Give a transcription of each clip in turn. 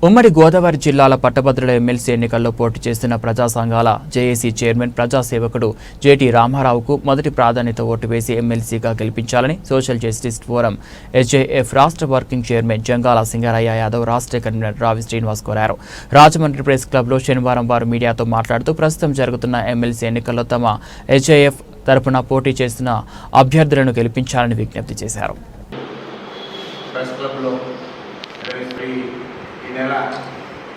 ఉమ్మడి గోదావరి జిల్లాల పట్టభద్రుల ఎమ్మెల్సీ ఎన్నికల్లో పోటీ చేస్తున్న ప్రజా సంఘాల జేఏసీ చైర్మన్ ప్రజాసేవకుడు జేటీ రామారావుకు మొదటి ప్రాధాన్యత ఓటు వేసి ఎమ్మెల్సీగా గెలిపించాలని సోషల్ జస్టిస్ ఫోరం ఎస్జేఎఫ్ రాష్ట్ర వర్కింగ్ చైర్మన్ జంగాల సింగరయ్య యాదవ్ రాష్ట్ర కన్వీనర్ రావి శ్రీనివాస్ కోరారు. రాజమండ్రి ప్రెస్ క్లబ్లో శనివారం వారు మీడియాతో మాట్లాడుతూ ప్రస్తుతం జరుగుతున్న ఎమ్మెల్సీ ఎన్నికల్లో తమ ఎస్జేఎఫ్ తరపున పోటీ చేస్తున్న అభ్యర్థులను గెలిపించాలని విజ్ఞప్తి చేశారు. ఈ నెల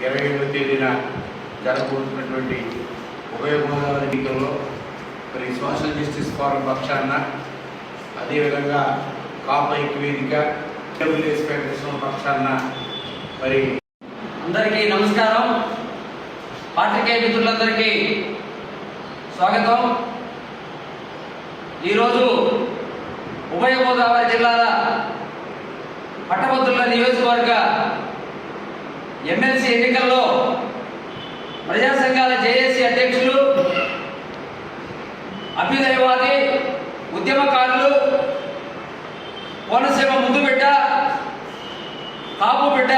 27వ తేదీన జరగబోతున్నటువంటి ఉభయ గోదావరి ఎన్నికల్లో మరి సోషల్ జస్టిస్ ఫోరం పక్షాన, అదేవిధంగా కాపు ఐక్య వేదిక ఫెడరేషన్ పక్షాన మరి అందరికీ నమస్కారం. పాత్రికేయ మిత్రులందరికీ స్వాగతం. ఈరోజు ఉభయ గోదావరి జిల్లాల పట్టభద్రుల నియోజకవర్గ ఎమ్మెల్సీ ఎన్నికల్లో ప్రజా సంఘాల జేఏసీ అధ్యక్షులు, అభ్యుదయవాది, ఉద్యమకారులు, కోనసీమ ముందు బిడ్డ, కాపు బిడ్డ,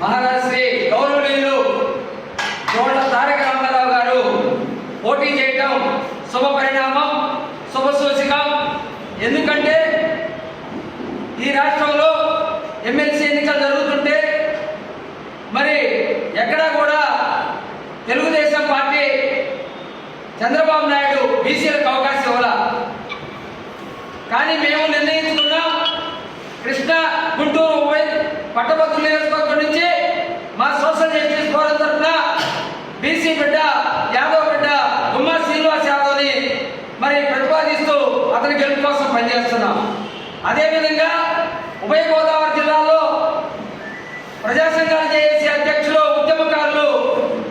మహారాష్ట్ర గౌరవనీయులు చోళ తారక రామారావు గారు పోటీ చేయటం శుభ పరిణామం, శుభసూచకం. ఎందుకంటే ఈ రాష్ట్రంలో ఎమ్మెల్సీ ఎన్నికలు జరుగుతుంటే మరి ఎక్కడా కూడా తెలుగుదేశం పార్టీ చంద్రబాబు నాయుడు బీసీలకు అవకాశం ఇవ్వాల. కానీ మేము నిర్ణయించుకున్నాం, కృష్ణా గుంటూరు పట్టభద్రుల నియోజకవర్గం నుంచి మా సోషల్ జస్టిస్ ఫోరం తరఫున బీసీ బిడ్డ, యాదవ్ బిడ్డ గుమ్మా శ్రీనివాస్ యాదవ్ని మరి ప్రతిపాదిస్తూ అతని గెలుపు కోసం పనిచేస్తున్నాం. అదేవిధంగా ఉభయ గోదావరి జిల్లాలో ప్రజా సంఘాల జేఏసీ అధ్యక్షులు, ఉద్యమకారులు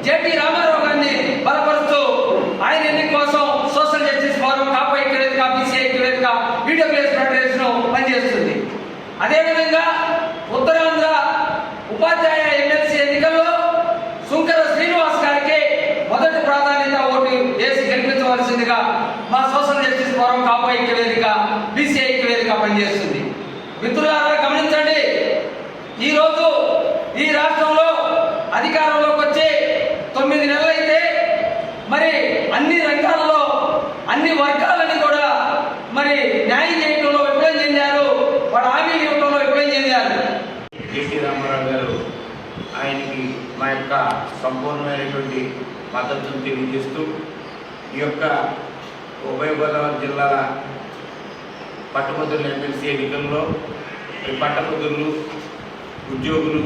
జేటీ రామారావు గారిని బలపరుస్తూ ఆయన ఎన్నిక కోసం సోషల్ జస్టిస్ ఫోరం, కాపు ఐక్య వేదిక, బీసీ ఐక్య వేదిక, ఈడబ్ల్యూఎస్ ఫెడరేషన్ పనిచేస్తుంది. అదేవిధంగా ఉత్తరాంధ్ర ఉపాధ్యాయ ఎమ్మెల్సీ ఎన్నికల్లో సుంకర శ్రీనివాస్ గారికి మొదటి ప్రాధాన్యత ఓటు వేసి గెలిపించవలసిందిగా మా సోషల్ జస్టిస్ ఫోరం, కాపు ఐక్య వేదిక, బీసీ ఐక్య వేదిక పనిచేస్తుంది. మిత్రులారా గమనించండి, ఈరోజు ఈ రాష్ట్రంలో అధికారంలోకి వచ్చి 9 నెలలైతే మరి అన్ని రంగాల్లో అన్ని వర్గాలని కూడా మరి న్యాయం చేయడంలో విఫలం చెందారు, వాడు హామీ ఇవ్వడంలో విఫలం చెందారు. జేటీ రామారావు గారు ఆయనకి మా యొక్క సంపూర్ణమైనటువంటి మద్దతును తెలియజేస్తూ ఈ యొక్క ఉభయ గోదావరి జిల్లాల పట్టభద్రుల ఎమ్మెల్సీ ఎన్నికల్లో పట్టభద్రులు, ఉద్యోగులు,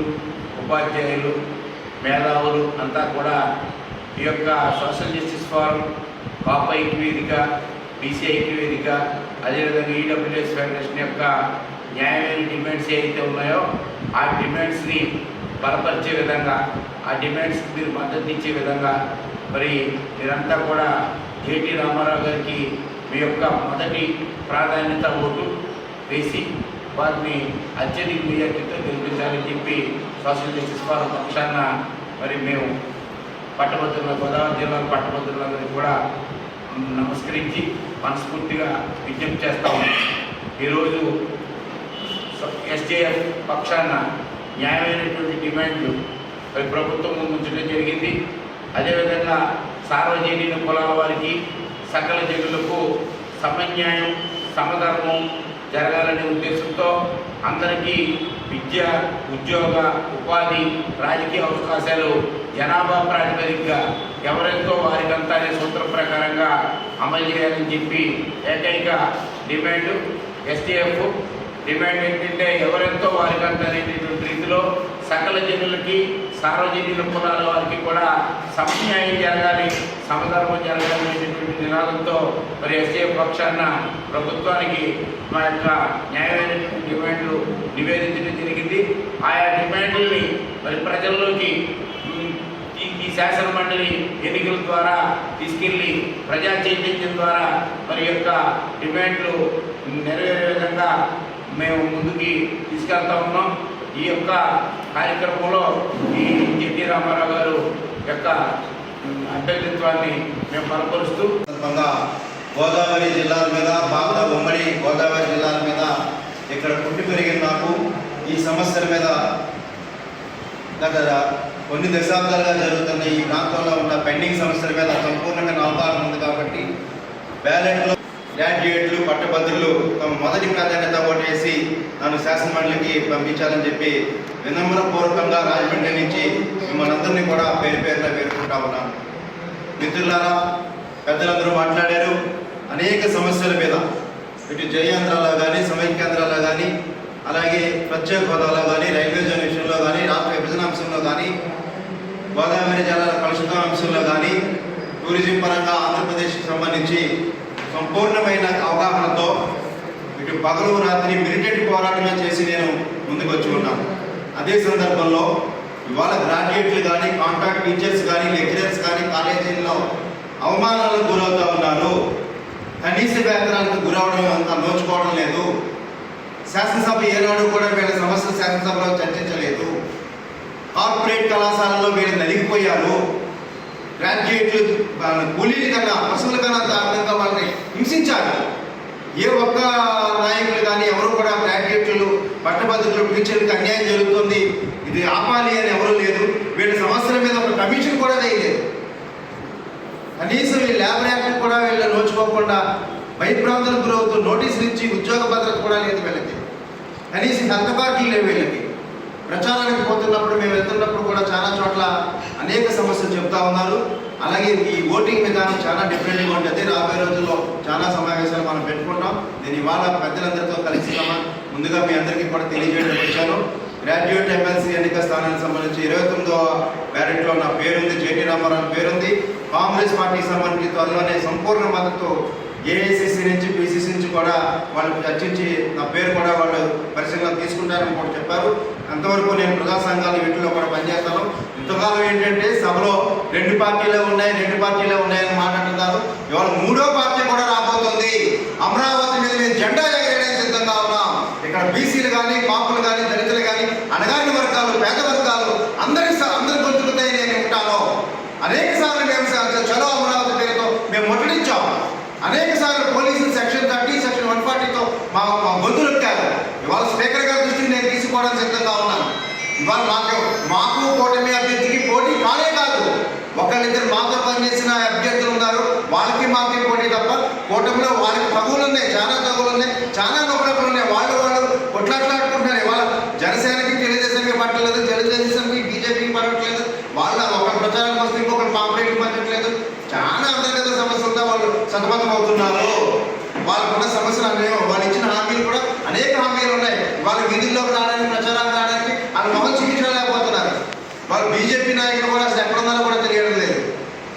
ఉపాధ్యాయులు, మేధావులు అంతా కూడా ఈ యొక్క సోషల్ జస్టిస్ ఫోరం, కాపు ఐక్య వేదిక, బీసీ ఐక్య వేదిక, అదేవిధంగా ఈడబ్ల్యూఎస్ ఫెడరేషన్ యొక్క న్యాయమైన డిమాండ్స్ ఏవైతే ఉన్నాయో ఆ డిమాండ్స్ని బలపరిచే విధంగా, ఆ డిమాండ్స్కి మీరు మద్దతు ఇచ్చే విధంగా మరి మీరంతా కూడా జేటీ రామారావు గారికి మీ యొక్క మొదటి ప్రాధాన్యత ఓటు వేసి వారిని అత్యధిక మెజార్టీతో గెలిపించాలని చెప్పి సోషల్ జస్టిస్ ఫోరం పక్షాన మరి మేము పట్టభద్రుల, గోదావరి జిల్లా పట్టభద్రులందరికీ కూడా నమస్కరించి మనస్ఫూర్తిగా విజ్ఞప్తి చేస్తాము. ఈరోజు ఎస్జేఎఫ్ పక్షాన న్యాయమైనటువంటి డిమాండ్లు మరి ప్రభుత్వం ముందుంచడం జరిగింది. అదేవిధంగా సార్వజనీన కులాల వారికి, సకల జనులకు సమన్యాయం, సమధర్మం జరగాలనే ఉద్దేశంతో అందరికీ విద్య, ఉద్యోగ, ఉపాధి, రాజకీయ అవకాశాలు జనాభా ప్రాతిపదికగా ఎవరెంతో వారికంతా అనే సూత్రం ప్రకారంగా అమలు చేయాలని చెప్పి ఏకైక డిమాండ్ ఎస్టీఎఫ్ డిమాండ్ ఏంటంటే ఎవరెంతో వారికంతా అనేటటువంటి రీతిలో సకల జనులకి, సార్వజనీన కులాల వారికి కూడా సమన్యాయం జరగాలి, సమధర్మం జరగాలి అనేటువంటి నినాదంతో మరి ఎస్టీఎఫ్ పక్షాన ప్రభుత్వానికి మా యొక్క న్యాయమైనటువంటి డిమాండ్లు నివేదించడం జరిగింది. ఆయా డిమాండ్లని మరి ప్రజల్లోకి ఈ శాసన మండలి ఎన్నికల ద్వారా తీసుకెళ్ళి ప్రజా చైతన్యం ద్వారా మరి యొక్క డిమాండ్లు నెరవేరే విధంగా మేము ముందుకి తీసుకెళ్తా ఉన్నాం. ఈ యొక్క కార్యక్రమంలో ఈ జేటీ రామారావు గారు యొక్క అభ్యర్థిత్వాన్ని మేము బలపరుస్తూ గోదావరి జిల్లాల మీద, ఉమ్మడి గోదావరి జిల్లాల మీద ఇక్కడ పుట్టి పెరిగిన నాకు ఈ సమస్యల మీద గత కొన్ని దశాబ్దాలుగా జరుగుతున్న ఈ ప్రాంతంలో ఉన్న పెండింగ్ సమస్యల మీద సంపూర్ణమైన అవగాహన ఉంది కాబట్టి బ్యాలెట్లో గ్రాడ్యుయేట్లు పట్టభద్రులు తమ మొదటి ప్రాధాన్యత ఓటు వేసి నన్ను శాసనమండలికి పంపించాలని చెప్పి వినమ్రపూర్వకంగా రాజమండ్రి నుంచి మిమ్మల్ని అందరినీ కూడా పేరు పేరున పేర్కొంటా ఉన్నాను. మిత్రులారా, పెద్దలందరూ మాట్లాడారు. అనేక సమస్యల మీద ఇటు జయాంధ్రాలో కానీ, సమైక్యాంధ్రాలో కానీ, అలాగే ప్రత్యేక హోదాలో కానీ, రైల్వే జోన్ విషయంలో కానీ, రాష్ట్ర విభజన అంశంలో కానీ, గోదావరి జలాల కలుషితం అంశంలో కానీ, టూరిజం పరంగా ఆంధ్రప్రదేశ్కి సంబంధించి సంపూర్ణమైన అవగాహనతో ఇటు పగలు రాత్రి మిలిటెంట్ పోరాటమే చేసి నేను ముందుకు వచ్చి ఉన్నాను. అదే సందర్భంలో ఇవాళ గ్రాడ్యుయేట్లు కానీ, కాంట్రాక్ట్ టీచర్స్ కానీ, లెక్చరర్స్ కానీ కాలేజీల్లో అవమానాలకు గురవుతూ ఉన్నారు. కనీస వేతనాలకు గురవడం అంత నోచుకోవడం లేదు. శాసనసభ ఏనాడు కూడా వీళ్ళ సమస్యలు శాసనసభలో చర్చించలేదు. కార్పొరేట్ కళాశాలలో వీళ్ళు నలిగిపోయారు. గ్రాడ్యుయేట్లు కూలీల కన్నా, పశువుల కన్నా దారుణంగా వాళ్ళని హింసించారు. ఏ ఒక్క నాయకులు కానీ ఎవరు కూడా గ్రాడ్యుయేట్లు పట్టభద్రులు టీచర్లకు అన్యాయం జరుగుతుంది, ఇది ఆపాలి అని ఎవరూ లేదు. వీళ్ళ సమస్యల మీద ఒక కమిషన్ కూడా వేయలేదు. కనీసం ఈ ల్యాబ్ ర్యాంక్ కూడా వీళ్ళు నోచుకోకుండా భయభ్రాంతులకు గురవుతూ నోటీసులు ఇచ్చి ఉద్యోగ భద్రత కూడా లేదు వీళ్ళకి. కనీసం హెల్త్ కార్డులు లేవు వీళ్ళకి. ప్రచారానికి పోతున్నప్పుడు మేము వెళ్తున్నప్పుడు కూడా చాలా చోట్ల అనేక సమస్యలు చెప్తా ఉన్నారు. అలాగే ఈ ఓటింగ్ విధానం చాలా డిఫరెంట్గా ఉంటుంది. రాబోయే రోజుల్లో చాలా సమావేశాలు మనం పెట్టుకుంటాం. నేను ఇవాళ పెద్దలందరితో కలిసి ముందుగా మీ అందరికీ కూడా తెలియజేయడం వచ్చాను. గ్రాడ్యుయేట్ ఎమ్మెల్సీ ఎన్నిక స్థానానికి సంబంధించి 29వ బ్యాలెట్లో నా పేరుంది, జేటీ రామారావు పేరుంది. కాంగ్రెస్ పార్టీకి సంబంధించి త్వరలోనే సంపూర్ణ మద్దతు ఏఐసిసి నుంచి, పిసిసి నుంచి కూడా వాళ్ళు చర్చించి నా పేరు కూడా వాళ్ళు పరిశీలన తీసుకుంటారని కూడా చెప్పారు. అంతవరకు నేను ప్రజా సంఘాల వీటిలో కూడా పనిచేస్తాను. ఇంతకాలం ఏంటంటే సభలో 2 పార్టీలే ఉన్నాయని మాట్లాడుతున్నారు. ఇవాళ 3వ పార్టీ కూడా రాబోతుంది. అమరావతి మీద మేము జెండా ఎగరేయడానికి సిద్ధంగా ఉన్నాం. ఇక్కడ బీసీలు కానీ, కాపులు కానీ, దళితులు కానీ, అణగారిన వర్గాలు, పేద వర్గాలు అందరి గొంతుకుతాయి నేను ఉంటాను. అనేక సార్లు మేము చలో అమరావతి పేరుతో మేము ముట్టడించాం. అనేక సార్లు పోలీసులు సెక్షన్ 30, సెక్షన్ 140తో మా గొంతులు ఎక్కారు. ఇవాళ స్పీకర్ గారి దృష్టిని నేను తీసుకోవడానికి సిద్ధంగా ఉన్నాను. ఇవాళ మాకు కూటమి అభ్యర్థికి పోటీ కానే కాదు. ఒకళ్ళిద్దరు మాతో పనిచేసిన అభ్యర్థులు ఉన్నారు, వాళ్ళకి మాకి పోటీ తప్ప కూటమిలో వాళ్ళకి తగులు ఉన్నాయి, చాలా నొప్పులు ఉన్నాయి. వాళ్ళు కొట్లాడుకుంటున్నారు. ఇవాళ జనసేనకి తెలుగుదేశానికి పట్టలేదు, తెలుగుదేశానికి బీజేపీకి పడట్లేదు. వాళ్ళు ఒక ప్రచారానికి వస్తే ఇంకొకరు పాంప్లెట్కి పట్టట్లేదు. చాలా అంతర్గత సమస్యలతో వాళ్ళు సతమతం అవుతున్నారు. వాళ్ళకున్న సమస్యలు అనేవి, వాళ్ళు ఇచ్చిన హామీలు కూడా అనేక హామీలు ఉన్నాయి. వాళ్ళు వీధుల్లోకి రావడానికి, ప్రచారానికి రావడానికి వాళ్ళు మొహం చూపించలేకపోతున్నారు. వాళ్ళు బీజేపీ నాయకులు కూడా అసలు ఎక్కడున్నారో కూడా తెలియడం లేదు.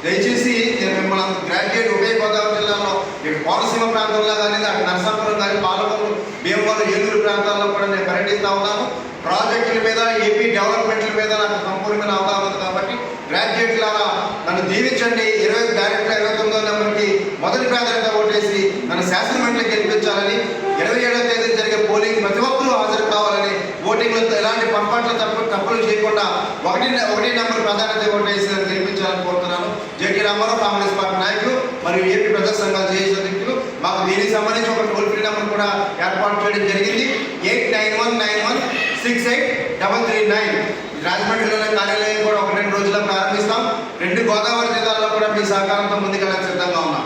దయచేసి నేను మిమ్మల్ని గ్రాడ్యుయేట్ ఉభయ గోదావరి జిల్లాలో ఇటు కోనసీమ ప్రాంతంలో కానీ, అటు నరసాపురం కానీ, పాలకొల్లు, భీమవరం, ఏలూరు ప్రాంతాల్లో కూడా నేను పర్యటిస్తూ ఉన్నాను. ప్రాజెక్టుల మీద, ఏపీ డెవలప్మెంట్ల మీద నాకు సంపూర్ణమైన అవగాహన ఉంది కాబట్టి గ్రాడ్యుయేట్లారా నన్ను దీవించండి. 20 బ్యాలెట్లో 29వ నెంబర్కి మొదటి ప్రాధాన్యత ఓటేసి నన్ను శాసనమండలికి గెలిపించాలని, 27వ తేదీ జరిగే పోలింగ్ ప్రతి ఒక్కరూ హాజరు కావాలని, ఓటింగ్లో ఎలాంటి పొరపాట్లు తప్పులు చేయకుండా 1 నెంబర్ ప్రాధాన్యత ఓటేసి నన్ను గెలిపించాలని కోరుతున్నాను. జేటీ రామారావు, కాంగ్రెస్ పార్టీ నాయకులు మరియు ఏపీ ప్రజా సంఘాల జేఏసీ అధ్యక్షులు. మాకు దీనికి సంబంధించి ఒక టోల్ ఫ్రీ నెంబర్ కూడా ఏర్పాటు చేయడం జరిగింది. 8919168339. రాజమండ్రిలోని కార్యాలయం కూడా 1-2 రోజుల్లో ప్రారంభిస్తాం. 2 గోదావరి జిల్లాల్లో కూడా మీ సహకారంతో ముందుకెళ్ళడానికి సిద్ధంగా ఉన్నాం.